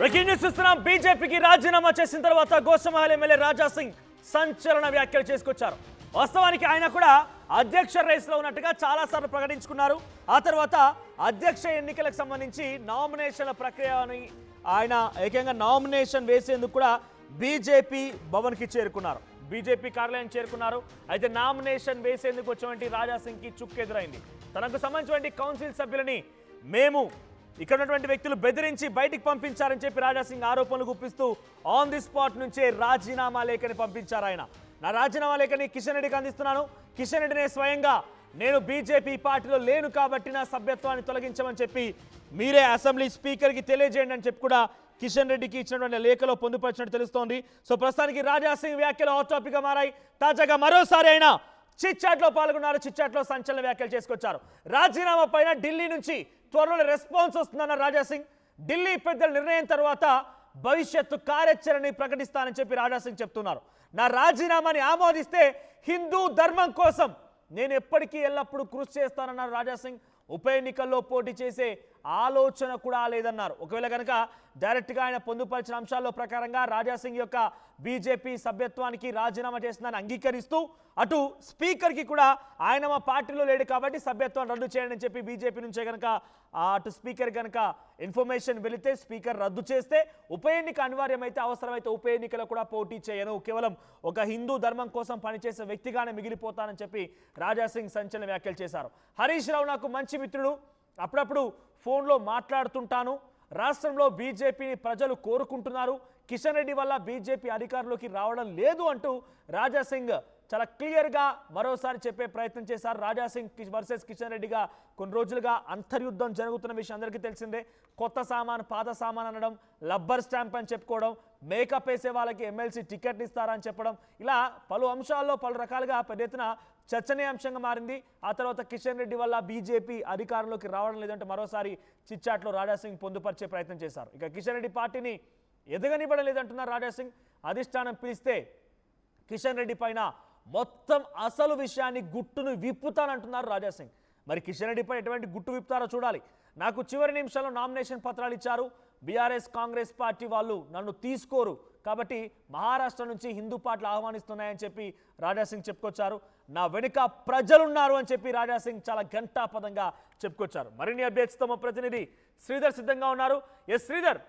Breaking news చూస్తున్నాం. బీజేపీకి రాజీనామా చేసిన తర్వాత గోషమహల్ ఎమ్మెల్యే రాజా సింగ్ సంచలన వ్యాఖ్యలు చేసుకొచ్చారు. వాస్తవానికి ఆయన కూడా అధ్యక్ష రేసులో ఉన్నట్టుగా చాలాసార్లు ప్రకటించుకున్నారు. ఆ తర్వాత అధ్యక్ష ఎన్నికలకు సంబంధించి నామినేషన్ల ప్రక్రియని ఆయన ఏకంగా నామినేషన్ వేసేందుకు కూడా బీజేపీ భవన్కి చేరుకున్నారు, బీజేపీ కార్యాలయం చేరుకున్నారు. అయితే నామినేషన్ వేసేందుకు వచ్చినటువంటి రాజా సింగ్కి చుక్కెదురైంది. తనకు సంబంధించినటువంటి కౌన్సిల్ సభ్యులని మేము ఇక్కడ ఉన్నటువంటి వ్యక్తులు బెదిరించి బయటికి పంపించారని చెప్పి రాజా సింగ్ ఆరోపణలు గుప్పిస్తూ ఆన్ ది స్పాట్ నుంచే రాజీనామా లేఖని పంపించారు. ఆయన నా రాజీనామా లేఖని కిషన్ రెడ్డికి అందిస్తున్నాను, కిషన్ రెడ్డినే స్వయంగా నేను బీజేపీ పార్టీలో లేను కాబట్టి నా సభ్యత్వాన్ని తొలగించమని చెప్పి మీరే అసెంబ్లీ స్పీకర్కి తెలియజేయండి అని చెప్పి కూడా కిషన్ రెడ్డికి ఇచ్చినటువంటి లేఖలో పొందుపరిచినట్టు తెలుస్తోంది. సో ప్రస్తుతానికి రాజా సింగ్ వ్యాఖ్యలు హాట్ టాపిక్గా మారాయి. తాజాగా మరోసారి ఆయన చిట్ చాట్లో పాల్గొన్నారు. చిట్ చాట్లో సంచలన వ్యాఖ్యలు చేసుకొచ్చారు. రాజీనామా పైన ఢిల్లీ నుంచి త్వరలో రెస్పాన్స్ వస్తుందన్న రాజా సింగ్, ఢిల్లీ పెద్దల నిర్ణయం తర్వాత భవిష్యత్తు కార్యాచరణని ప్రకటిస్తానని చెప్పి రాజా సింగ్ చెప్తున్నారు. నా రాజీనామాని ఆమోదిస్తే హిందూ ధర్మం కోసం నేను ఎప్పటికీ ఎల్లప్పుడూ కృషి చేస్తానన్నారు రాజా సింగ్. ఉప ఎన్నికల్లో పోటీ చేసే ఆలోచన కూడా లేదన్నారు. ఒకవేళ కనుక డైరెక్ట్గా ఆయన పొందుపరిచిన అంశాల్లో ప్రకారంగా రాజా సింగ్ యొక్క బీజేపీ సభ్యత్వానికి రాజీనామా చేస్తుందని అంగీకరిస్తూ అటు స్పీకర్కి కూడా ఆయన మా పార్టీలో లేడు కాబట్టి సభ్యత్వం రద్దు చేయండి అని చెప్పి బీజేపీ నుంచే కనుక అటు స్పీకర్ కనుక ఇన్ఫర్మేషన్ వెళితే స్పీకర్ రద్దు చేస్తే ఉప ఎన్నిక అనివార్యమైతే అవసరమైతే ఉప ఎన్నికలో కూడా పోటీ చేయను, కేవలం ఒక హిందూ ధర్మం కోసం పనిచేసే వ్యక్తిగానే మిగిలిపోతానని చెప్పి రాజా సింగ్ సంచలన వ్యాఖ్యలు చేశారు. హరీష్ రావు నాకు మంచి మిత్రుడు, అప్పుడప్పుడు ఫోన్లో మాట్లాడుతుంటాను, రాష్ట్రంలో బీజేపీని ప్రజలు కోరుకుంటున్నారు, కిషన్ రెడ్డి వల్ల బీజేపీ అధికారంలోకి రావడం లేదు అంటూ రాజా సింగ్ చాలా క్లియర్గా మరోసారి చెప్పే ప్రయత్నం చేశారు. రాజా సింగ్ వర్సెస్ కిషన్ రెడ్డిగా కొన్ని రోజులుగా అంతర్యుద్ధం జరుగుతున్న విషయం అందరికీ తెలిసిందే. కొత్త సామాన్ పాత సామాన్ అనడం, లబ్బర్ స్టాంప్ అని చెప్పుకోవడం, మేకప్ వేసే వాళ్ళకి ఎమ్మెల్సీ టికెట్ ఇస్తారని చెప్పడం, ఇలా పలు అంశాల్లో పలు రకాలుగా పెద్ద ఎత్తున చర్చనీయాంశంగా మారింది. ఆ తర్వాత కిషన్ రెడ్డి వల్ల బీజేపీ అధికారంలోకి రావడం లేదంటే మరోసారి చిట్చాట్లో రాజా సింగ్ పొందుపరిచే ప్రయత్నం చేశారు. ఇక కిషన్ రెడ్డి పార్టీని ఎదగనివ్వడం లేదంటున్నారు రాజా సింగ్. అధిష్టానం పిలిస్తే కిషన్ రెడ్డి పైన మొత్తం అసలు విషయాన్ని గుట్టును విప్పుతానంటున్నారు రాజా సింగ్. మరి కిషన్ రెడ్డిపై ఎటువంటి గుట్టు విప్పుతారో చూడాలి. నాకు చివరి నిమిషంలో నామినేషన్ పత్రాలు ఇచ్చారు, బీఆర్ఎస్ కాంగ్రెస్ పార్టీ వాళ్ళు నన్ను తీసుకోరు కాబట్టి మహారాష్ట్ర నుంచి హిందూ పార్టీలు ఆహ్వానిస్తున్నాయని చెప్పి రాజా సింగ్ చెప్పుకొచ్చారు. నా వెనుక ప్రజలున్నారు అని చెప్పి రాజా సింగ్ చాలా ఘంటాపదంగా చెప్పుకొచ్చారు. మరిన్ని అప్డేట్స్తో మా ప్రతినిధి శ్రీధర్ సిద్ధంగా ఉన్నారు. ఎస్ శ్రీధర్,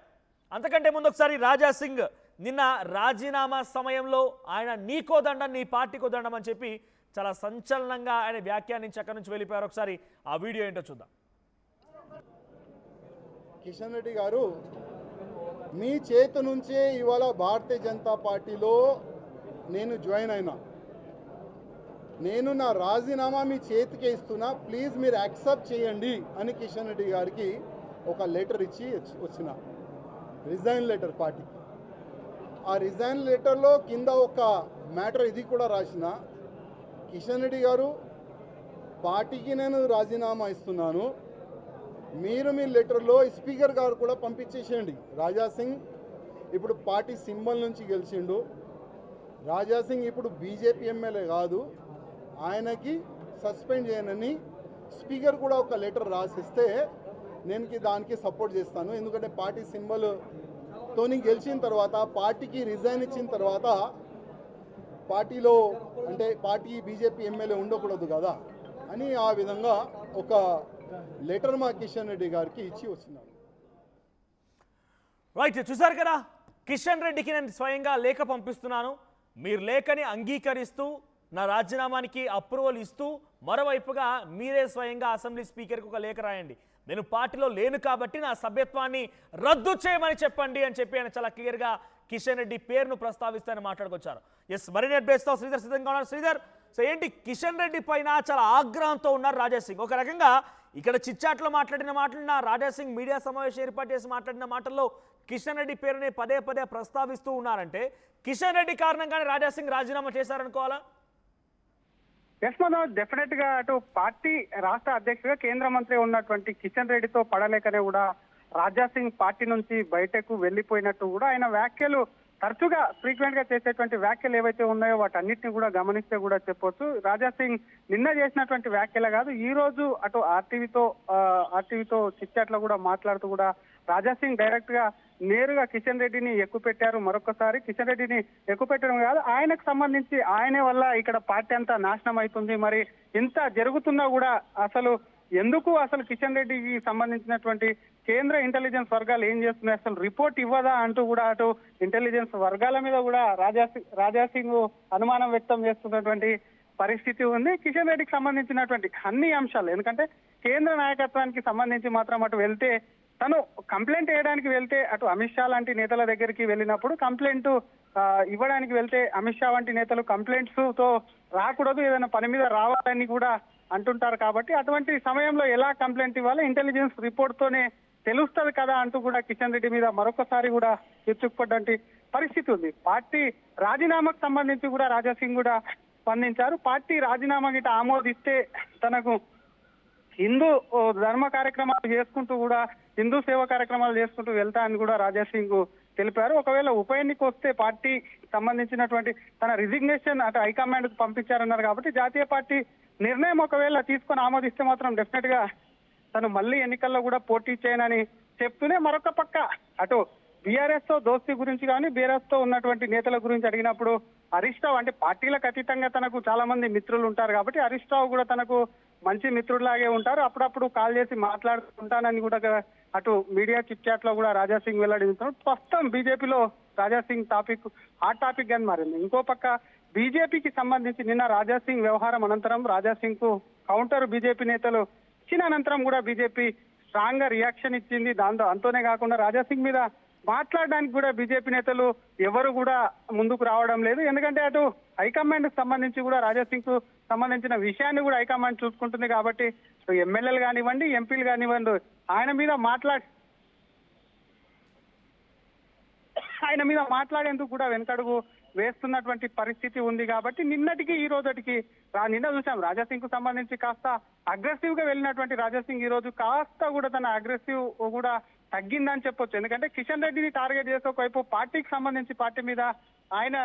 అంతకంటే ముందు ఒకసారి రాజా సింగ్ నిన్న రాజీనామా సమయంలో ఆయన నీకో దండం నీ పార్టీకో దండం అని చెప్పి చాలా సంచలనంగా ఆయన వ్యాఖ్యానించి అక్కడి నుంచి వెళ్ళిపోయారు. ఒకసారి ఆ వీడియో ఏంటో చూద్దాం. కిషన్ రెడ్డి గారు, మీ చేతి నుంచే ఇవాళ భారతీయ జనతా పార్టీలో నేను జాయిన్ అయినా, నేను నా రాజీనామా మీ చేతికే ఇస్తున్నా, ప్లీజ్ మీరు యాక్సెప్ట్ చేయండి అని కిషన్ రెడ్డి గారికి ఒక లెటర్ ఇచ్చి వచ్చిన, రిజైన్ లెటర్ పార్టీకి. ఆ రిజైన్ లెటర్లో కింద ఒక మ్యాటర్ ఇది కూడా రాసిన, కిషన్ రెడ్డి గారు పార్టీకి నేను రాజీనామా ఇస్తున్నాను, మీరు మీ లెటర్లో స్పీకర్ గారు కూడా పంపించేసేయండి. రాజా సింగ్ ఇప్పుడు పార్టీ సింబల్ నుంచి గెలిచిండు, రాజా సింగ్ ఇప్పుడు బీజేపీ ఎమ్మెల్యే కాదు, ఆయనకి సస్పెండ్ చేయనని స్పీకర్ కూడా ఒక లెటర్ రాసిస్తే నేను దానికి సపోర్ట్ చేస్తాను. ఎందుకంటే పార్టీ సింబల్ తోని గెలిచిన తర్వాత పార్టీకి రిజైన్ ఇచ్చిన తర్వాత పార్టీలో అంటే పార్టీ బీజేపీ ఎమ్మెల్యే ఉండకూడదు కదా అని ఆ విధంగా ఒక లెటర్ మా కిషన్ రెడ్డి గారికి ఇచ్చి వచ్చినాను. రైట్, చూసారు కదా, కిషన్ రెడ్డికి నేను స్వయంగా లేఖ పంపిస్తున్నాను, మీరు లేఖని అంగీకరిస్తూ నా రాజీనామానికి అప్రూవల్ ఇస్తూ మరోవైపుగా మీరే స్వయంగా అసెంబ్లీ స్పీకర్కి ఒక లేఖ రాయండి, నేను పార్టీలో లేను కాబట్టి నా సభ్యత్వాన్ని రద్దు చేయమని చెప్పండి అని చెప్పి ఆయన చాలా క్లియర్గా కిషన్ రెడ్డి పేరును ప్రస్తావిస్తానని మాట్లాడుకొచ్చారు. ఎస్, మరిన్ని అప్డేట్స్తో శ్రీధర్ సిద్ధంగా ఉన్నారు. శ్రీధర్, సో ఏంటి కిషన్ రెడ్డి పైన చాలా ఆగ్రహంతో ఉన్నారు రాజా సింగ్. ఒక రకంగా ఇక్కడ చిట్చాట్లో మాట్లాడిన మాటలు, రాజా సింగ్ మీడియా సమావేశం ఏర్పాటు చేసి మాట్లాడిన మాటల్లో కిషన్ రెడ్డి పేరుని పదే పదే ప్రస్తావిస్తూ ఉన్నారంటే కిషన్ రెడ్డి కారణంగానే రాజా సింగ్ రాజీనామా చేశారనుకోవాలా? ఎస్ మనోజ్, డెఫినెట్ గా అటు పార్టీ రాష్ట్ర అధ్యక్షుడిగా కేంద్ర మంత్రి ఉన్నటువంటి కిషన్ రెడ్డితో పడలేకనే కూడా రాజా సింగ్ పార్టీ నుంచి బయటకు వెళ్లిపోయినట్టు కూడా ఆయన వ్యాఖ్యలు తరచుగా ఫ్రీక్వెంట్ గా చేసేటువంటి వ్యాఖ్యలు ఏవైతే ఉన్నాయో వాటన్నిటిని కూడా గమనిస్తే కూడా చెప్పొచ్చు. రాజా సింగ్ నిన్న చేసినటువంటి వ్యాఖ్యలే కాదు, ఈ రోజు అటు ఆర్టీవీతో చిట్చాట్లో కూడా మాట్లాడుతూ కూడా రాజా సింగ్ డైరెక్ట్ గా నేరుగా కిషన్ రెడ్డిని ఎక్కుపెట్టారు. మరొకసారి కిషన్ రెడ్డిని ఎక్కుపెట్టడం కాదు, ఆయనకు సంబంధించి ఆయన వల్ల ఇక్కడ పార్టీ అంతా నాశనం అవుతుంది. మరి ఇంత జరుగుతున్నా కూడా అసలు ఎందుకు అసలు కిషన్ రెడ్డికి సంబంధించినటువంటి కేంద్ర ఇంటెలిజెన్స్ వర్గాలు ఏం చేస్తున్నాయి, అసలు రిపోర్ట్ ఇవ్వదా అంటూ కూడా అటు ఇంటెలిజెన్స్ వర్గాల మీద కూడా రాజాసింగ్ అనుమానం వ్యక్తం చేస్తున్నటువంటి పరిస్థితి ఉంది. కిషన్ రెడ్డికి సంబంధించినటువంటి అన్ని అంశాలు, ఎందుకంటే కేంద్ర నాయకత్వానికి సంబంధించి మాత్రం అటు వెళ్తే తను కంప్లైంట్ వేయడానికి వెళ్తే అటు అమిత్ షా లాంటి నేతల దగ్గరికి వెళ్ళినప్పుడు కంప్లైంట్ ఇవ్వడానికి వెళ్తే అమిత్ షా వంటి నేతలు కంప్లైంట్స్ తో రాకూడదు, ఏదైనా పని మీద రావాలని కూడా అంటుంటారు. కాబట్టి అటువంటి సమయంలో ఎలా కంప్లైంట్ ఇవ్వాలో ఇంటెలిజెన్స్ రిపోర్ట్ తోనే తెలుస్తుంది కదా అంటూ కూడా కిషన్ రెడ్డి మీద మరొకసారి కూడా విరుచుకుపడ్డంటి పరిస్థితి ఉంది. పార్టీ రాజీనామాకు సంబంధించి కూడా రాజాసింగ్ కూడా స్పందించారు. పార్టీ రాజీనామా గిట ఆమోదిస్తే తనకు హిందూ ధర్మ కార్యక్రమాలు చేసుకుంటూ కూడా హిందూ సేవ కార్యక్రమాలు చేసుకుంటూ వెళ్తా అని కూడా రాజాసింగ్ తెలిపారు. ఒకవేళ ఉప ఎన్నిక వస్తే పార్టీ సంబంధించినటువంటి తన రిజిగ్నేషన్ అటు హైకమాండ్ కు పంపించారన్నారు. కాబట్టి జాతీయ పార్టీ నిర్ణయం ఒకవేళ తీసుకొని ఆమోదిస్తే మాత్రం డెఫినెట్ గా తను మళ్ళీ ఎన్నికల్లో కూడా పోటీ చేయనని చెప్తూనే మరొక పక్క అటు బీఆర్ఎస్ తో దోస్తీ గురించి కానీ బీఆర్ఎస్ తో ఉన్నటువంటి నేతల గురించి అడిగినప్పుడు హరీష్ రావు అంటే పార్టీలకు అతీతంగా తనకు చాలా మంది మిత్రులు ఉంటారు. కాబట్టి హరీష్ రావు కూడా తనకు మంచి మిత్రుడిలాగే ఉంటారు. అప్పుడప్పుడు కాల్ చేసి మాట్లాడుతుంటానని కూడా అటు మీడియా చిట్ చాట్ లో కూడా రాజాసింగ్ వెల్లడించారు. ప్రస్తుతం బీజేపీలో రాజాసింగ్ హాట్ టాపిక్ గా మారింది. ఇంకో పక్క బీజేపీకి సంబంధించి నిన్న రాజాసింగ్ వ్యవహారం అనంతరం రాజాసింగ్ కు కౌంటర్ బీజేపీ నేతలు ఇచ్చిన అనంతరం కూడా బీజేపీ స్ట్రాంగ్ గా రియాక్షన్ ఇచ్చింది. అంతోనే కాకుండా రాజాసింగ్ మీద మాట్లాడడానికి కూడా బీజేపీ నేతలు ఎవరు కూడా ముందుకు రావడం లేదు. ఎందుకంటే అటు హైకమాండ్ కు సంబంధించి కూడా రాజాసింగ్ కు సంబంధించిన విషయాన్ని కూడా హైకమాండ్ చూసుకుంటుంది. కాబట్టి ఎమ్మెల్యేలు కానివ్వండి, ఎంపీలు కానివ్వండి, ఆయన మీద మాట్లాడేందుకు కూడా వెనకడుగు వేస్తున్నటువంటి పరిస్థితి ఉంది. కాబట్టి నిన్నటికి ఈ రోజుకి నిన్న చూసాం రాజాసింగ్ కు సంబంధించి కాస్త అగ్రెసివ్ గా వెళ్ళినటువంటి రాజాసింగ్ ఈ రోజు కాస్త కూడా తన అగ్రెసివ్ కూడా తగ్గిందని చెప్పొచ్చు. ఎందుకంటే కిషన్ రెడ్డిని టార్గెట్ చేసే ఒకవైపు పార్టీకి సంబంధించి పార్టీ మీద ఆయన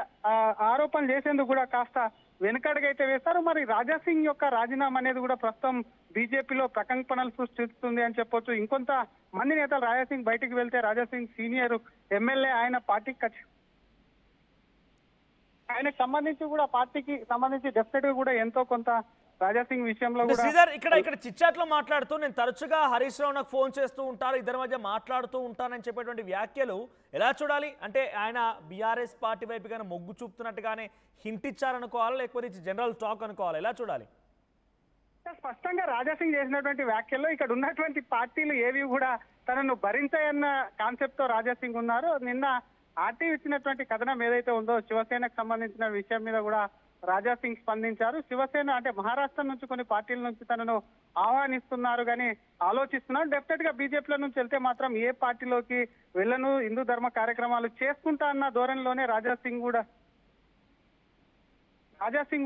ఆరోపణలు చేసేందుకు కూడా కాస్త వెనకడుగైతే వేస్తారు. మరి రాజాసింగ్ యొక్క రాజీనామా అనేది కూడా ప్రస్తుతం బీజేపీలో ప్రకంపనలు సృష్టిస్తుంది అని చెప్పొచ్చు. ఇంకొంత మంది నేతలు రాజాసింగ్ బయటికి వెళ్తే రాజాసింగ్ సీనియర్ ఎమ్మెల్యే, ఆయన పార్టీకి ఆయనకు సంబంధించి కూడా పార్టీకి సంబంధించి డెఫినెట్ గా కూడా ఎంతో కొంత రాజాసింగ్ విషయంలో కూడా శ్రీధర్ ఇక్కడ చిట్చాట్ లో మాట్లాడుతూ నేను తరచుగా హరీష్ రావు నాకు ఫోన్ చేస్తూ ఉంటారు, ఇద్దరి మధ్య మాట్లాడుతూ ఉంటానని చెప్పేటువంటి వ్యాఖ్యలు ఎలా చూడాలి? అంటే ఆయన బీఆర్ఎస్ పార్టీ వైపుగానే మొగ్గు చూపుతున్నట్టుగానే హింట్ ఇచ్చారనుకోవాలా, లేకపోతే జనరల్ టాక్ అనుకోవాలి, ఎలా చూడాలి? స్పష్టంగా రాజాసింగ్ చేసినటువంటి వ్యాఖ్యల్లో ఇక్కడ ఉన్నటువంటి పార్టీలు ఏవి కూడా తనను భరించాయన్న కాన్సెప్ట్ తో రాజాసింగ్ ఉన్నారు. నిన్న ఆర్టీ ఇచ్చినటువంటి కథనం ఏదైతే ఉందో శివసేనకు సంబంధించిన విషయం మీద కూడా రాజాసింగ్ స్పందించారు. శివసేన అంటే మహారాష్ట్ర నుంచి కొన్ని పార్టీల నుంచి తనను ఆహ్వానిస్తున్నారు కానీ ఆలోచిస్తున్నారు. డెఫినెట్ గా బీజేపీలో నుంచి వెళ్తే మాత్రం ఏ పార్టీలోకి వెళ్ళను, హిందూ ధర్మ కార్యక్రమాలు చేసుకుంటా అన్న ధోరణిలోనే రాజాసింగ్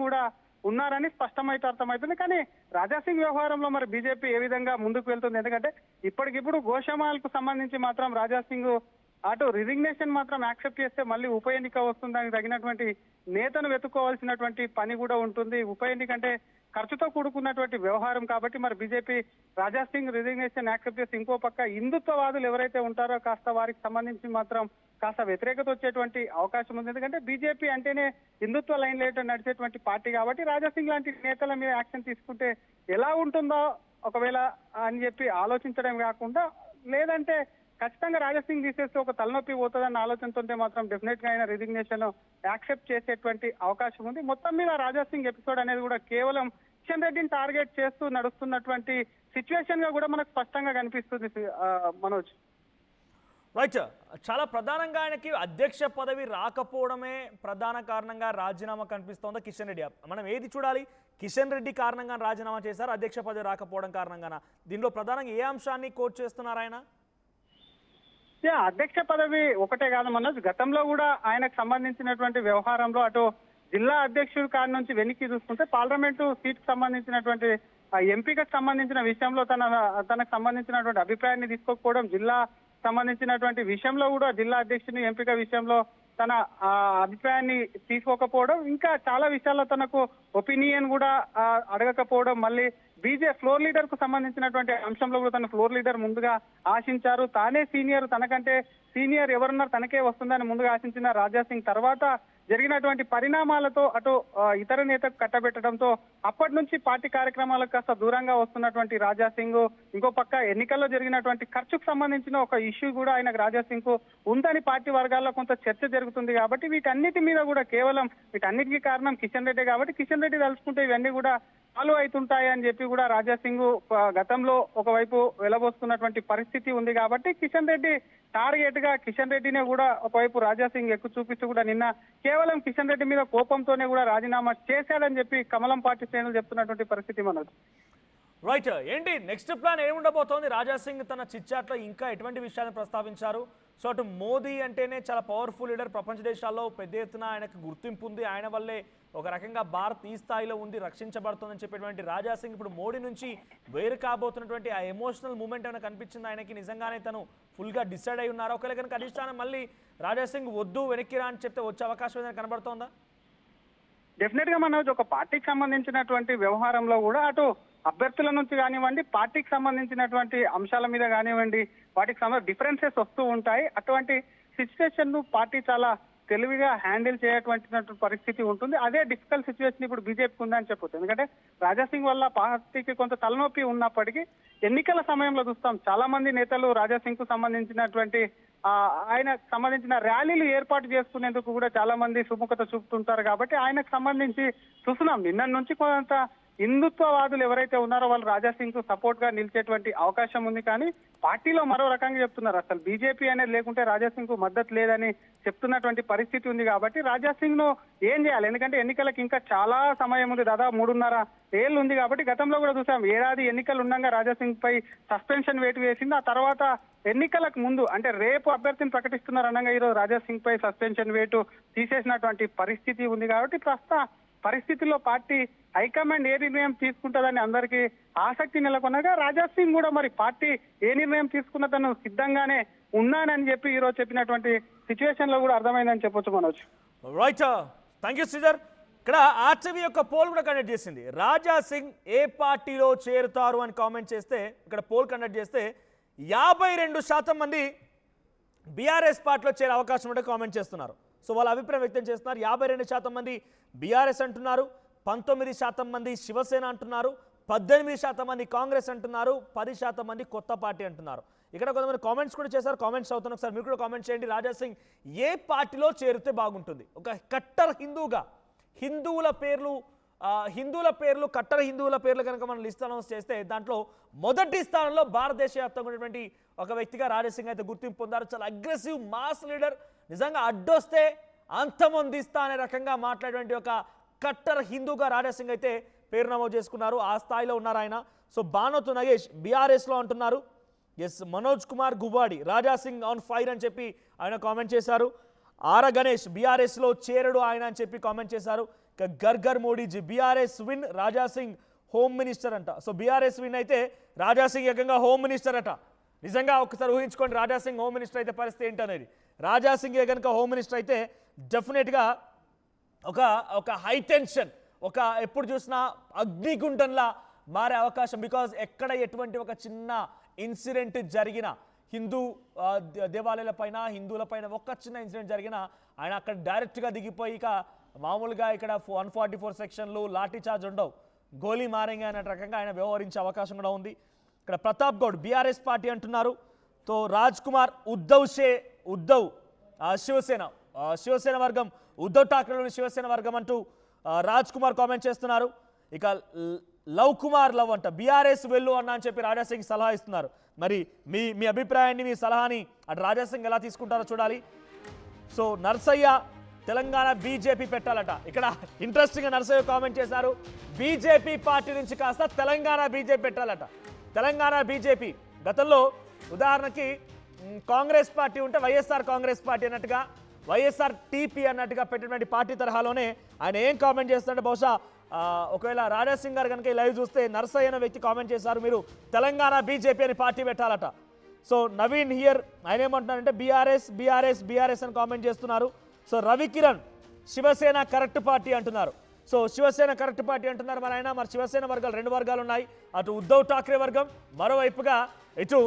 కూడా ఉన్నారని స్పష్టమైతే అర్థమవుతుంది. కానీ రాజాసింగ్ వ్యవహారంలో మరి బీజేపీ ఏ విధంగా ముందుకు వెళ్తుంది? ఎందుకంటే ఇప్పటికిప్పుడు గోషమాల్కు సంబంధించి మాత్రం రాజాసింగ్ అటు రిజిగ్నేషన్ మాత్రం యాక్సెప్ట్ చేస్తే మళ్ళీ ఉప ఎన్నిక వస్తుందని తగినటువంటి నేతను వెతుక్కోవాల్సినటువంటి పని కూడా ఉంటుంది. ఉప ఎన్నిక అంటే ఖర్చుతో కూడుకున్నటువంటి వ్యవహారం. కాబట్టి మరి బీజేపీ రాజాసింగ్ రిజిగ్నేషన్ యాక్సెప్ట్ చేసి ఇంకో పక్క హిందుత్వవాదులు ఎవరైతే ఉంటారో కాస్త వారికి సంబంధించి మాత్రం కాస్త వ్యతిరేకత వచ్చేటువంటి అవకాశం ఉంది. ఎందుకంటే బీజేపీ అంటేనే హిందుత్వ లైన్ లో నడిచేటువంటి పార్టీ. కాబట్టి రాజాసింగ్ లాంటి నేతల మీద యాక్షన్ తీసుకుంటే ఎలా ఉంటుందో ఒకవేళ అని చెప్పి ఆలోచించడం కాకుండా, లేదంటే ఖచ్చితంగా రాజాసింగ్ తీసేస్తే ఒక తలనొప్పి పోతుందన్న ఆలోచనతో మాత్రం డెఫినెట్ గా ఆయన రిజిగ్నేషన్ యాక్సెప్ట్ చేసేటువంటి అవకాశం ఉంది. మొత్తం మీద రాజాసింగ్ ఎపిసోడ్ అనేది కూడా కేవలం కిషన్ రెడ్డిని టార్గెట్ చేస్తూ నడుస్తున్నటువంటి సిచ్యువేషన్ గా కూడా మనకు స్పష్టంగా కనిపిస్తుంది మనోజ్. రైట్, చాలా ప్రధానంగా ఆయనకి అధ్యక్ష పదవి రాకపోవడమే ప్రధాన కారణంగా రాజీనామా కనిపిస్తోందా కిషన్ రెడ్డి? మనం ఏది చూడాలి? కిషన్ రెడ్డి కారణంగా రాజీనామా చేశారు, అధ్యక్ష పదవి రాకపోవడం కారణంగా? దీనిలో ప్రధానంగా ఏ అంశాన్ని కోట్ చేస్తున్నారు ఆయన? అధ్యక్ష పదవి ఒకటే కాదు మనోజ్, గతంలో కూడా ఆయనకు సంబంధించినటువంటి వ్యవహారంలో అటు జిల్లా అధ్యక్షుడి కాడి నుంచి వెనక్కి చూసుకుంటే పార్లమెంటు సీట్ కు సంబంధించినటువంటి ఎంపికకు సంబంధించిన విషయంలో తనకు సంబంధించినటువంటి అభిప్రాయాన్ని తీసుకోకపోవడం, జిల్లా సంబంధించినటువంటి విషయంలో కూడా జిల్లా అధ్యక్షుని ఎంపిక విషయంలో తన అభిప్రాయాన్ని తీసుకోకపోవడం, ఇంకా చాలా విషయాల్లో తనకు ఒపీనియన్ కూడా అడగకపోవడం, మళ్ళీ ఫ్లోర్ లీడర్ కు సంబంధించినటువంటి అంశంలో కూడా తన ఫ్లోర్ లీడర్ ముందుగా ఆశించారు. తానే సీనియర్, తనకంటే సీనియర్ ఎవరున్నారు తనకే వస్తుందని ముందుగా ఆశించిన రాజాసింగ్ తర్వాత జరిగినటువంటి పరిణామాలతో అటు ఇతర నేతకు కట్టబెట్టడంతో అప్పటి నుంచి పార్టీ కార్యక్రమాలకు కాస్త దూరంగా వస్తున్నటువంటి రాజాసింగ్, ఇంకో పక్క ఎన్నికల్లో జరిగినటువంటి ఖర్చుకు సంబంధించిన ఒక ఇష్యూ కూడా ఆయనకు రాజాసింగ్ కు ఉందని పార్టీ వర్గాల్లో కొంత చర్చ జరుగుతుంది. కాబట్టి వీటన్నిటి మీద కూడా కేవలం వీటన్నిటికీ కారణం కిషన్ రెడ్డి కాబట్టి కిషన్ రెడ్డి తలుచుకుంటే ఇవన్నీ కూడా ఫాలో అవుతుంటాయి అని చెప్పి కూడా రాజాసింగ్ గతంలో ఒకవైపు వెలబోస్తున్నటువంటి పరిస్థితి ఉంది. కాబట్టి కిషన్ రెడ్డి టార్గెట్ గా కిషన్ రెడ్డినే కూడా ఒకవైపు రాజాసింగ్ ఎక్కువ చూపిస్తూ కూడా నిన్న కేవలం కిషన్ రెడ్డి మీద కోపంతోనే కూడా రాజీనామా చేశాడని చెప్పి కమలం పార్టీ శ్రేణులు చెప్తున్నటువంటి పరిస్థితి మనోజ్. రైట్, ఏంటి నెక్స్ట్ ప్లాన్ ఏముండబోతోంది? రాజాసింగ్ తన చిట్చాట్లో ఇంకా ఎటువంటి విషయాన్ని ప్రస్తావించారు? సో అటు మోదీ అంటేనే చాలా పవర్ఫుల్ లీడర్, ప్రపంచ దేశాల్లో పెద్ద ఎత్తున ఆయనకు గుర్తింపు ఉంది, ఆయన వల్లే ఒక రకంగా భారత్ ఈ స్థాయిలో ఉంది, రక్షించబడుతుందని చెప్పేటువంటి రాజాసింగ్ ఇప్పుడు మోడీ నుంచి వేరు కాబోతున్నటువంటి ఆ ఎమోషనల్ మూమెంట్ ఏమైనా కనిపించింది ఆయనకి? నిజంగానే తను ఫుల్గా డిసైడ్ అయి ఉన్నారు? ఒకవేళ కనుక అధిష్టానం మళ్ళీ రాజాసింగ్ వద్దు వెనక్కి రా అని చెప్తే వచ్చే అవకాశం ఏదైనా కనబడుతోందా? డెఫినెట్ గా మనోజ్, ఒక పార్టీకి సంబంధించినటువంటి వ్యవహారంలో కూడా అటు అభ్యర్థుల నుంచి కానివ్వండి, పార్టీకి సంబంధించినటువంటి అంశాల మీద కానివ్వండి, వాటికి డిఫరెన్సెస్ వస్తూ ఉంటాయి. అటువంటి సిచ్యువేషన్ ను పార్టీ చాలా తెలివిగా హ్యాండిల్ చేయటువంటి పరిస్థితి ఉంటుంది. అదే డిఫికల్ట్ సిచ్యువేషన్ ఇప్పుడు బీజేపీకి ఉందని చెప్పొచ్చు. ఎందుకంటే రాజాసింగ్ వల్ల పార్టీకి కొంత తలనొప్పి ఉన్నప్పటికీ ఎన్నికల సమయంలో చూస్తాం చాలా మంది నేతలు రాజాసింగ్ కు సంబంధించినటువంటి ఆయనకు సంబంధించిన ర్యాలీలు ఏర్పాటు చేసుకునేందుకు కూడా చాలా మంది సుముఖత చూపుతుంటారు. కాబట్టి ఆయనకు సంబంధించి చూస్తున్నాం నిన్న నుంచి కొంత హిందుత్వవాదులు ఎవరైతే ఉన్నారో వాళ్ళు రాజాసింగ్ కు సపోర్ట్ గా నిలిచేటువంటి అవకాశం ఉంది. కానీ పార్టీలో మరో రకంగా చెప్తున్నారు, అసలు బీజేపీ అనేది లేకుంటే రాజాసింగ్ కు మద్దతు లేదని చెప్తున్నటువంటి పరిస్థితి ఉంది. కాబట్టి రాజాసింగ్ ను ఏం చేయాలి? ఎందుకంటే ఎన్నికలకు ఇంకా చాలా సమయం ఉంది, దాదాపు 3.5 ఏళ్ళు ఉంది. కాబట్టి గతంలో కూడా చూసాం, ఏడాది ఎన్నికలు ఉండగా రాజాసింగ్ పై సస్పెన్షన్ వేటు వేసింది. ఆ తర్వాత ఎన్నికలకు ముందు అంటే రేపు అభ్యర్థిని ప్రకటిస్తున్నారు అనగా ఈరోజు రాజాసింగ్ పై సస్పెన్షన్ వేటు తీసేసినటువంటి పరిస్థితి ఉంది. కాబట్టి ప్రస్తుత పరిస్థితుల్లో పార్టీ హైకమాండ్ ఏ నిర్ణయం తీసుకుంటుందని అందరికీ ఆసక్తి నెలకొనగా రాజాసింగ్ కూడా మరి పార్టీ ఏ నిర్ణయం తీసుకున్న తను సిద్ధంగానే ఉన్నానని చెప్పి ఈరోజు చెప్పినటువంటి సిచ్యువేషన్ లో కూడా అర్థమైందని చెప్పొచ్చు Manoj. Right, thank you Sridhar. ఇక్కడ ఆర్టీవీ యొక్క పోల్ కూడా కండక్ట్ చేసింది. రాజాసింగ్ ఏ పార్టీలో చేరుతారు అని కామెంట్ చేస్తే, ఇక్కడ పోల్ కండక్ట్ చేస్తే 52% మంది బీఆర్ఎస్ పార్టీలో చేరే అవకాశం ఉంటే కామెంట్ చేస్తున్నారు. సో వాళ్ళ అభిప్రాయం వ్యక్తం చేస్తున్నారు. 52% మంది బీఆర్ఎస్ అంటున్నారు, 19% మంది శివసేన అంటున్నారు, 18% మంది కాంగ్రెస్ అంటున్నారు, 10% మంది కొత్త పార్టీ అంటున్నారు. ఇక్కడ కొంతమంది కామెంట్స్ కూడా చేశారు. కామెంట్స్ అవుతున్నారు, ఒకసారి మీరు కూడా కామెంట్ చేయండి. రాజాసింగ్ ఏ పార్టీలో చేరితే బాగుంటుంది? ఒక కట్టర్ హిందూగా హిందువుల పేర్లు కట్టర్ హిందువుల పేర్లు కనుక మనం లిస్ట్ అనౌన్స్ చేస్తే దాంట్లో మొదటి స్థానంలో భారతదేశ వ్యాప్తంగా ఉన్నటువంటి ఒక వ్యక్తిగా రాజాసింగ్ అయితే గుర్తింపు పొందారు. చాలా అగ్రెసివ్ మాస్ లీడర్, నిజంగా అడ్డొస్తే అంతమొందిస్తా అనే రకంగా మాట్లాడేటువంటి ఒక కట్టర్ హిందూగా రాజాసింగ్ అయితే పేరు నమోదు చేసుకున్నారు. ఆ స్థాయిలో ఉన్నారు ఆయన. సో బానోతు నగేష్ బీఆర్ఎస్లో అంటున్నారు. Yes, Manoj Kumar Guvvadi Rajasingh on fire అని చెప్పి ఆయన కామెంట్ చేశారు. ఆర గణేష్ బీఆర్ఎస్లో చేరడు ఆయన అని చెప్పి కామెంట్ చేశారు. ఇక గర్గర్ Modiji BRS win, Rajasingh home minister అంట. సో బీఆర్ఎస్ విన్ అయితే రాజాసింగ్ ఏకంగా హోమ్ మినిస్టర్ అట. నిజంగా ఒకసారి ఊహించుకోండి, రాజాసింగ్ హోమ్ మినిస్టర్ అయితే పరిస్థితి ఏంటనేది. రాజాసింగ్ కనుక హోమ్ మినిస్టర్ అయితే డెఫినెట్గా ఒక హై టెన్షన్, ఒక ఎప్పుడు చూసినా అగ్నిగుండంలా మారే అవకాశం. బికాజ్ ఎక్కడ ఎటువంటి ఒక చిన్న ఇన్సిడెంట్ జరిగిన హిందూ దేవాలయాల పైన, హిందువుల పైన ఒక చిన్న ఇన్సిడెంట్ జరిగినా ఆయన అక్కడ డైరెక్ట్గా దిగిపోయి ఇక మామూలుగా ఇక్కడ 144 సెక్షన్లు లాఠీ చార్జ్ ఉండవు, గోలీ మారింగ్ అనే రకంగా ఆయన వ్యవహరించే అవకాశం కూడా ఉంది. ఇక్కడ ప్రతాప్ గౌడ్ బీఆర్ఎస్ పార్టీ అంటున్నారు. తో రాజ్ కుమార్ ఉద్ధవ్ శివసేన వర్గం, ఉద్ధవ్ ఠాక్రేలోని శివసేన వర్గం అంటూ రాజ్ కుమార్ కామెంట్ చేస్తున్నారు. ఇక లవ్ అంట బీఆర్ఎస్ వెళ్ళు అన్న అని చెప్పి రాజాసింగ్ సలహా ఇస్తున్నారు. మరి మీ అభిప్రాయాన్ని, మీ సలహాని అటు రాజాసింగ్ ఎలా తీసుకుంటారో చూడాలి. సో నర్సయ్య తెలంగాణ బీజేపీ పెట్టాలట. ఇక్కడ ఇంట్రెస్టింగ్గా నర్సయ్య కామెంట్ చేశారు, బీజేపీ పార్టీ నుంచి కాస్త తెలంగాణ బీజేపీ పెట్టాలట. తెలంగాణ బీజేపీ గతంలో ఉదాహరణకి కాంగ్రెస్ పార్టీ ఉంటే వైఎస్ఆర్ కాంగ్రెస్ పార్టీ అన్నట్టుగా, వైఎస్ఆర్ టీపీ అన్నట్టుగా పెట్టినటువంటి పార్టీ తరహాలోనే ఆయన ఏం కామెంట్ చేస్తారంటే, బహుశా ఒకవేళ రాజాసింగ్ గారు కనుక లైవ్ చూస్తే నర్సయ్య అనే వ్యక్తి కామెంట్ చేశారు, మీరు తెలంగాణ బీజేపీ అని పార్టీ పెట్టాలట. సో నవీన్ హియర్ ఆయన ఏమంటున్నారంటే బీఆర్ఎస్ అని కామెంట్ చేస్తున్నారు. So Ravikiran Shiv Sena correct party అంటున్నారు. సో శివసేన కరెక్ట్ పార్టీ అంటున్నారు మరి ఆయన. మరి శివసేన వర్గాలు 2 వర్గాలు ఉన్నాయి. అటు ఉద్ధవ్ ఠాక్రే వర్గం, మరోవైపుగా ఇటు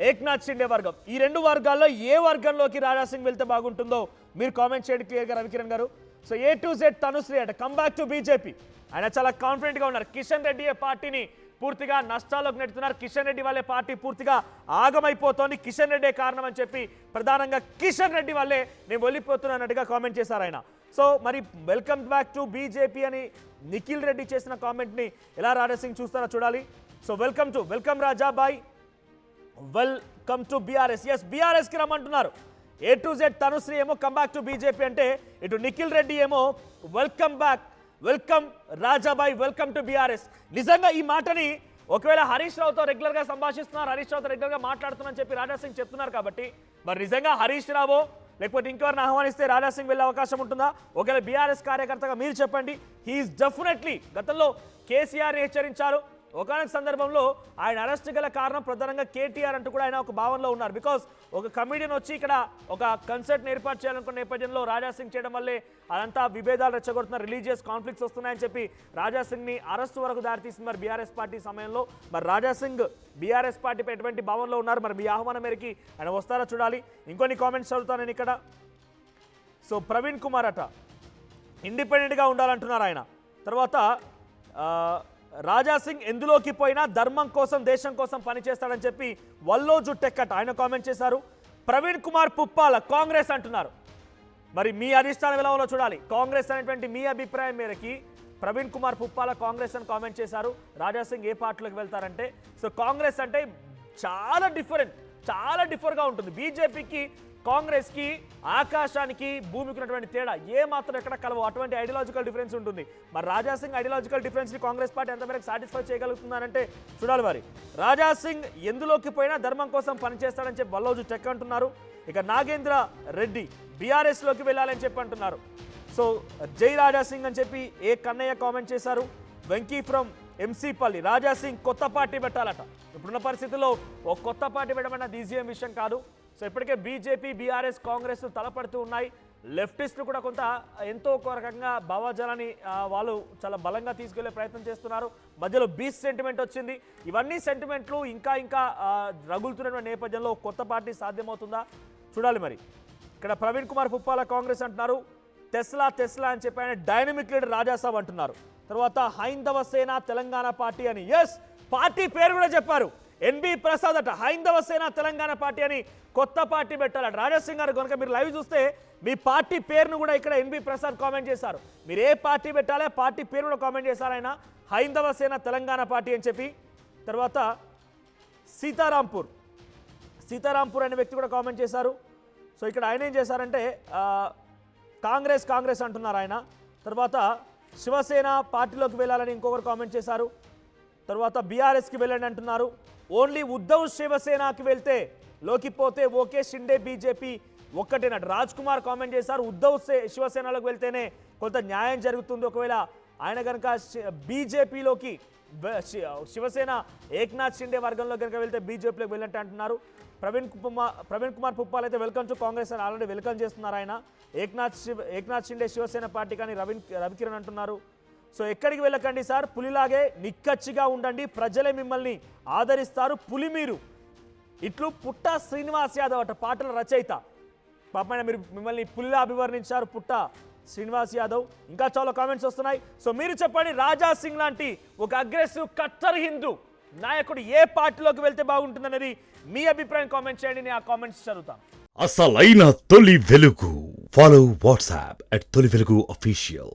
ఏక్నాథ్ షిండే వర్గం. ఈ 2 వర్గాల్లో ఏ వర్గంలోకి రాజా సింగ్ వెళ్తే బాగుంటుందో మీరు కామెంట్ చేయండి క్లియర్గా రవికిరణ్ గారు. So A to Z Tanushree అంటే కమ్ బ్యాక్ టు బీజేపీ. ఆయన చాలా కాన్ఫిడెంట్గా ఉన్నారు. కిషన్ రెడ్డి పార్టీని పూర్తిగా నష్టాల్లోకి నెడుతున్నారు. కిషన్ రెడ్డి వాళ్ళే పార్టీ పూర్తిగా ఆగమైపోతోంది, కిషన్ రెడ్డే కారణం అని చెప్పి ప్రధానంగా కిషన్ రెడ్డి వల్లే నేను వెళ్ళిపోతున్నట్టుగా కామెంట్ చేశారు ఆయన. సో మరి వెల్కమ్ బ్యాక్ టు బీజేపీ అని నిఖిల్ రెడ్డి చేసిన కామెంట్ని ఎలా రాజా సింగ్ చూస్తారో చూడాలి. సో వెల్కమ్ రాజా బాయ్, వెల్కమ్ టు బీఆర్ఎస్. ఎస్, బీఆర్ఎస్కి రమ్మంటున్నారు. A to Z తనుశ్రీ ఏమో కమ్ బ్యాక్ టు బీజేపీ అంటే, ఇటు నిఖిల్ రెడ్డి ఏమో welcome back, welcome Rajabhai, welcome to BRS. నిజంగా ఈ మాటని ఒకవేళ హరీష్ రావుతో రెగ్యులర్గా సంభాషిస్తున్నారు, హరీష్ రావుతో రెగ్యులర్గా మాట్లాడుతున్నారని చెప్పి రాజా సింగ్ చెప్తున్నారు కాబట్టి మరి నిజంగా హరీష్ రావో లేకపోతే ఇంకెవరిని ఆహ్వానిస్తే రాజా సింగ్ వెళ్ళే అవకాశం ఉంటుందా? ఒకవేళ బీఆర్ఎస్ కార్యకర్తగా మీరు చెప్పండి. హీఈస్ డెఫినెట్లీ, గతంలో కేసీఆర్ని హెచ్చరించారు. ఒకనొక సందర్భంలో ఆయన అరెస్ట్ గల కారణం ప్రధానంగా కేటీఆర్ అంటూ కూడా ఆయన ఒక భావనలో ఉన్నారు. బికాస్ ఒక కమిడియన్ వచ్చి ఇక్కడ ఒక కన్సర్ట్ని ఏర్పాటు చేయాలనుకున్న నేపథ్యంలో రాజా సింగ్ చేయడం వల్లే అదంతా విభేదాలు రెచ్చగొడుతున్న, రిలీజియస్ కాన్ఫ్లిక్ట్స్ వస్తున్నాయని చెప్పి రాజా సింగ్ని అరెస్ట్ వరకు దారితీసింది మరి బీఆర్ఎస్ పార్టీ సమయంలో. మరి రాజా సింగ్ బీఆర్ఎస్ పార్టీపై ఎటువంటి భావనలో ఉన్నారు, మరి మీ ఆహ్వానం మేరకి ఆయన వస్తారో చూడాలి. ఇంకొన్ని కామెంట్స్ చదువుతాను నేను ఇక్కడ. సో ప్రవీణ్ కుమార్ అట ఇండిపెండెంట్గా ఉండాలంటున్నారు ఆయన. తర్వాత రాజా సింగ్ ఎందులోకి పోయినా ధర్మం కోసం, దేశం కోసం పనిచేస్తాడని చెప్పి వల్లోజు టెక్కట్ ఆయన కామెంట్ చేశారు. ప్రవీణ్ కుమార్ పుప్పాల కాంగ్రెస్ అంటున్నారు. మరి మీ అధిష్టానం ఎలా ఉందో చూడాలి. కాంగ్రెస్ అనేటువంటి మీ అభిప్రాయం మేరకి ప్రవీణ్ కుమార్ పుప్పాల కాంగ్రెస్ అని కామెంట్ చేశారు. రాజా సింగ్ ఏ పార్టీలోకి వెళ్తారంటే, సో కాంగ్రెస్ అంటే చాలా డిఫరెంట్గా ఉంటుంది. బీజేపీకి కాంగ్రెస్కి ఆకాశానికి భూమికి ఉన్నటువంటి తేడా ఏ మాత్రం ఎక్కడ కలవు, అటువంటి ఐడియాలజికల్ డిఫరెన్స్ ఉంటుంది. మరి రాజా సింగ్ ఐడియాలజికల్ డిఫరెన్స్ని కాంగ్రెస్ పార్టీ ఎంతవరకు సాటిస్ఫై చేయగలుగుతున్నారంటే చూడాలి. మరి రాజా సింగ్ ఎందులోకి పోయినా ధర్మం కోసం పనిచేస్తాడని చెప్పి వల్లోజు టెక్ అంటున్నారు. ఇక నాగేంద్ర రెడ్డి బీఆర్ఎస్లోకి వెళ్ళాలని చెప్పి అంటున్నారు. సో జై రాజా సింగ్ అని చెప్పి ఏ కన్నయ్య కామెంట్ చేశారు. వెంకీ ఫ్రమ్ ఎంసీపల్లి, రాజా సింగ్ కొత్త పార్టీ పెట్టాలట. ఇప్పుడున్న పరిస్థితుల్లో ఒక కొత్త పార్టీ పెట్టడం అది ఈజీ విషయం కాదు. సో ఇప్పటికే బీజేపీ, బీఆర్ఎస్, కాంగ్రెస్ తలపడుతూ ఉన్నాయి. లెఫ్టిస్టులు కూడా ఎంతో ఒక రకంగా భావజాలాన్ని వాళ్ళు చాలా బలంగా తీసుకెళ్లే ప్రయత్నం చేస్తున్నారు. మధ్యలో బీచ్ సెంటిమెంట్ వచ్చింది. ఇవన్నీ సెంటిమెంట్లు ఇంకా రగులుతున్న నేపథ్యంలో కొత్త పార్టీ సాధ్యమవుతుందా చూడాలి. మరి ఇక్కడ ప్రవీణ్ కుమార్ పుప్పాల కాంగ్రెస్ అంటున్నారు. టెస్లా అని చెప్పి ఆయన డైనమిక్ లీడర్ రాజాసాబ్ అంటున్నారు. తర్వాత హైందవ సేన తెలంగాణ పార్టీ అని, ఎస్ పార్టీ పేరు కూడా చెప్పారు. ఎన్బి ప్రసాద్ అట హైందవ సేన తెలంగాణ పార్టీ అని కొత్త పార్టీ పెట్టాలట. రాజా సింగ్ గారు కనుక మీరు లైవ్ చూస్తే మీ పార్టీ పేరును కూడా ఇక్కడ ఎన్బి ప్రసాద్ కామెంట్ చేశారు. మీరు ఏ పార్టీ పెట్టాలి, పార్టీ పేరు కూడా కామెంట్ చేశారు ఆయన, హైందవ సేన తెలంగాణ పార్టీ అని చెప్పి. తర్వాత సీతారాంపూర్ అనే వ్యక్తి కూడా కామెంట్ చేశారు. సో ఇక్కడ ఆయన ఏం చేశారంటే కాంగ్రెస్ అంటున్నారు ఆయన. తర్వాత శివసేన పార్టీలోకి వెళ్ళాలని ఇంకొకరు కామెంట్ చేశారు. తర్వాత బీఆర్ఎస్కి వెళ్ళండి అంటున్నారు. ఓన్లీ ఉద్ధవ్ శివసేనకి వెళ్తే లోకిపోతే ఓకే, షిండే బీజేపీ ఒక్కటేనట్టు రాజ్ కుమార్ కామెంట్ చేశారు. ఉద్ధవ్ శివసేనలోకి వెళ్తేనే కొంత న్యాయం జరుగుతుంది. ఒకవేళ ఆయన కనుక బీజేపీలోకి శివసేన ఏక్నాథ్ షిండే వర్గంలో కనుక వెళ్తే బీజేపీలోకి వెళ్ళంటే అంటున్నారు. ప్రవీణ్ కుమార్ పుప్పాల్ అయితే వెల్కమ్ టు కాంగ్రెస్ అని ఆల్రెడీ వెల్కమ్ చేస్తున్నారు ఆయన. ఏక్నాథ్ షిండే శివసేన పార్టీ కానీ రవికిరణ్ అంటున్నారు. సో ఎక్కడికి వెళ్ళకండి సార్, పులిలాగే నిక్కచ్చిగా ఉండండి, ప్రజలే మిమ్మల్ని ఆదరిస్తారు, పులి మీరు. ఇట్లు పుట్ట శ్రీనివాస్ యాదవ్ అట పాటల రచయిత. పాపమైన మీరు మిమ్మల్ని పులిలా అభివర్ణించారు పుట్ట శ్రీనివాస్ యాదవ్. ఇంకా చాలా కామెంట్స్ వస్తున్నాయి. సో మీరు చెప్పండి, రాజా సింగ్ లాంటి ఒక అగ్రెసివ్ కట్టర్ హిందూ నాయకుడు ఏ పార్టీలోకి వెళ్తే బాగుంటుందనేది మీ అభిప్రాయం కామెంట్ చేయండి. నేను ఆ కామెంట్స్ చదువుతాను. అసలైన తొలి వెలుగు. ఫాలో వాట్సాప్ @తొలి వెలుగు అఫీషియల్.